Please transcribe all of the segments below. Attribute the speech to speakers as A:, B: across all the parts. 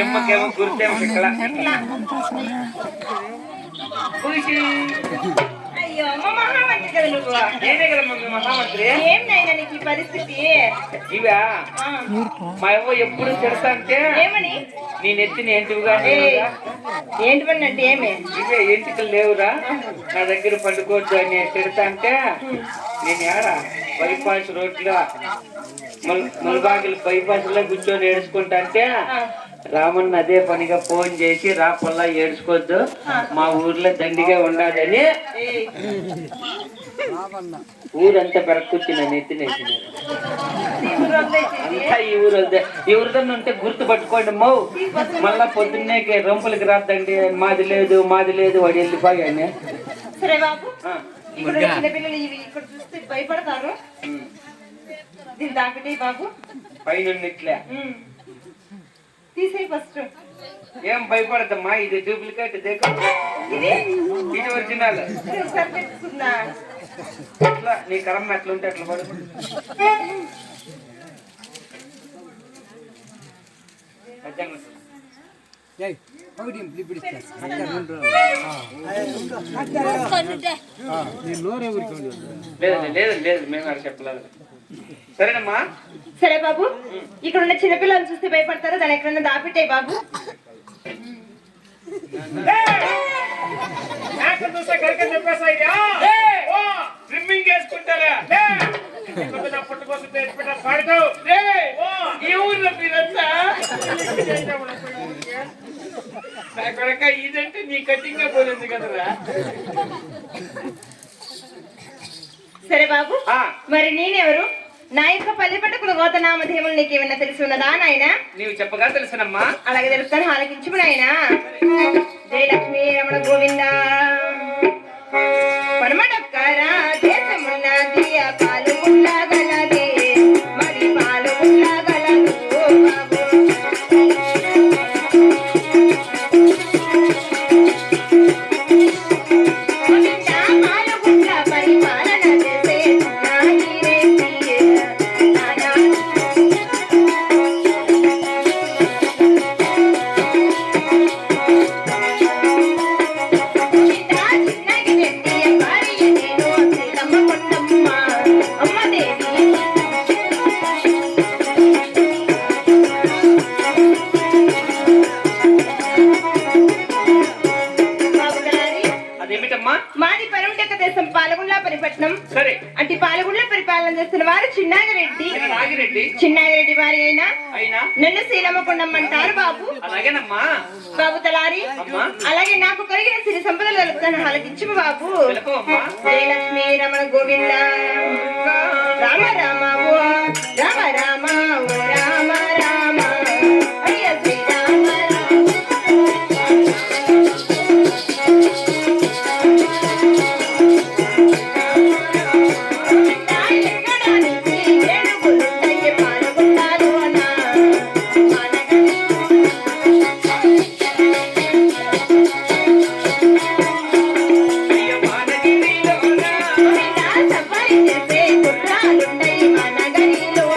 A: ఏమ్మకేమో గుర్తేమో ఇక్కడ
B: అయ్యో మా మహామంత్రి కదా నువ్వు.
A: నేనే కదా మహామంత్రి.
B: ఏం నాయనా నీకు ఈ పరిస్థితి?
A: ఇవా మా అవ్వ ఎప్పుడు తిడతా అంటే
B: ఏమని?
A: నీ నెత్తిని ఏంటివిగా
B: ఏంటివన్నీ అంటే ఏమి?
A: ఇవే ఎంటికలు లేవురా నా దగ్గర పండుకోవద్దు అని తిడతా అంటే నేను ఏడా బైపాస్ రోడ్లో ములబాగిలు బైపాస్ లో కూర్చొని ఏడ్చుకుంటా అంటే రామన్న అదే పనిగా ఫోన్ చేసి రాపల్లా ఏడ్చుకోవద్దు మా ఊర్లో దండిగా ఉండాలని ఊరంతా పెరక్కుచ్చిన నెత్తినేసి అంతా ఈ ఊరితో ఉంటే గుర్తు పట్టుకోండి మౌ మళ్ళా పొద్దున్నే రొంపులకి రాద్దండి మాది లేదు వాడు వెళ్ళిపోయాను.
B: సరే బాబు, ఇక్కడ చిన్నపిల్లలు ఇవి ఇక్కడ చూస్తే భయపడతారు. దీని దాకటి బాబు
A: పైన ఇట్లా
B: తీసేయి ఫస్ట్.
A: ఏం భయపడద్దమ్మా, ఇది డూప్లికేట్ ఇది ఒరిజినల్. అట్లా నీ కరమ్మ ఎట్లా ఉంటే అట్లా పడు. లేదు లేదు మేము అక్కడ చెప్పలేదు. సరేనమ్మా.
B: సరే బాబు, ఇక్కడ ఉన్న చిన్నపిల్లలు చూస్తే భయపడతారు, దాని ఎక్కడన్నా దాపిట్టాయి బాబు.
A: స్విమ్మింగ్ చేసుకుంటారా ఈ ఊర్లో మీరంతా ఇదంటే నీ కటింగ్ పోలేదు కదరా.
B: సరే బాబు, మరి నేనెవరు? నా యొక్క పల్లె పట్టుకున్న గోతనామధేములు నీకేమన్నా తెలిసి ఉన్నదా నాయన?
A: నీవు చెప్పగా తెలుసునమ్మా.
B: అలాగే తెలుస్తాను, ఆలకించు నాయన. జయలక్ష్మీ రమణ గోవింద పరమడక్కరా దేశమున్నది పాలు గుళ్ళగలది మరి పాలు గుళ్ళగలదు బాబు. పాలు గుళ్ళ పరిపాలన చేసే అంటే పాలగుండ్ల పరిపాలన చేస్తున్న వారు చిన్నాగిరెడ్డి వారి అయినా నన్ను శీలమ్మకుండమ్మంటారు బాబు.
A: అలాగేనమ్మా
B: బాబు తలారి. అలాగే నాకు కలిగిన సిరి సంపదలు కలుపుతాను, ఆలకించు బాబు. జయలక్ష్మీ రమణ గోవింద రామ రామ ఓ రామ రామ ఓ రామ రామ అయ్య శ్రీరామ సఫారీ చేసే గుర్రాలుంటాయి మనగరిలో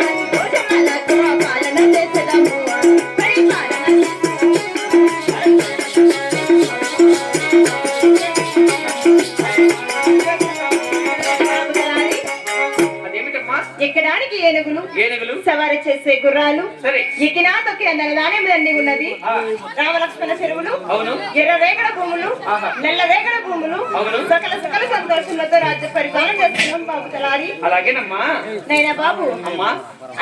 B: సంతోషములతో పాలన చేసెదము పరిపాలన
A: అదేమిటమ్మా?
B: ఎక్కడానికి ఏనుగులు
A: ఏనుగులు
B: సవారి చేసే గుర్రాలు
A: సరే.
B: ఎక్కినా తొక్కిన ధనధాన్యములన్నీ ఉన్నది.
A: ఆ.
B: రామలక్ష్మణ చెరువులు
A: అవును.
B: ఎర్ర రేగడ భూములు
A: ఆహా.
B: నల్ల రేగడ భూములు
A: అవును.
B: సకల సకల సంతోషములతో రాజ్య పరిపాలన చేస్తున్నాం బాబు తలారి.
A: అలాగేనమ్మా.
B: నైనా బాబు
A: అమ్మా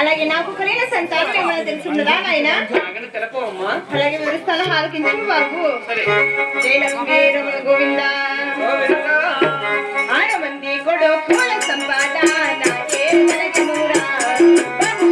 B: అలాగే నాకు కలిగిన సంతానం ఏమైనా తెలుసున్నదా నాయనా?
A: నాగని తెలపమ్మా.
B: అలాగే వివరిస్తాను ఆలకించండి బాబు.
A: సరే.
B: జై లక్ష్మీ రమణ గోవింద.
A: గోవిందా.
B: 6 మంది కొడుకుల సంపాదన నాకే కలగనురా. బాబు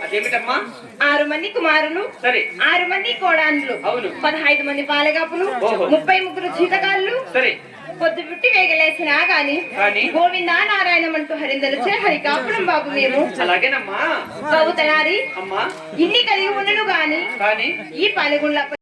A: అదేమిటమ్మా?
B: 6 మంది కుమారులు
A: సరే.
B: 6 మంది కోడాన్లు
A: అవును.
B: 15 మంది పాలగాపులు
A: ఓహో.
B: 33 జీతగాళ్ళు
A: సరే.
B: పొద్దు పుట్టి వేగలేసినా గాని
A: కానీ
B: గోవిందా నారాయణం అంటూ హరిందలచే హరికాపురం బాబు మేము.
A: అలాగేనమ్మా.
B: బాబు తలారి
A: అమ్మా
B: ఇన్ని కలిగి ఉండను గాని
A: కానీ
B: ఈ పాలగుళ్ళ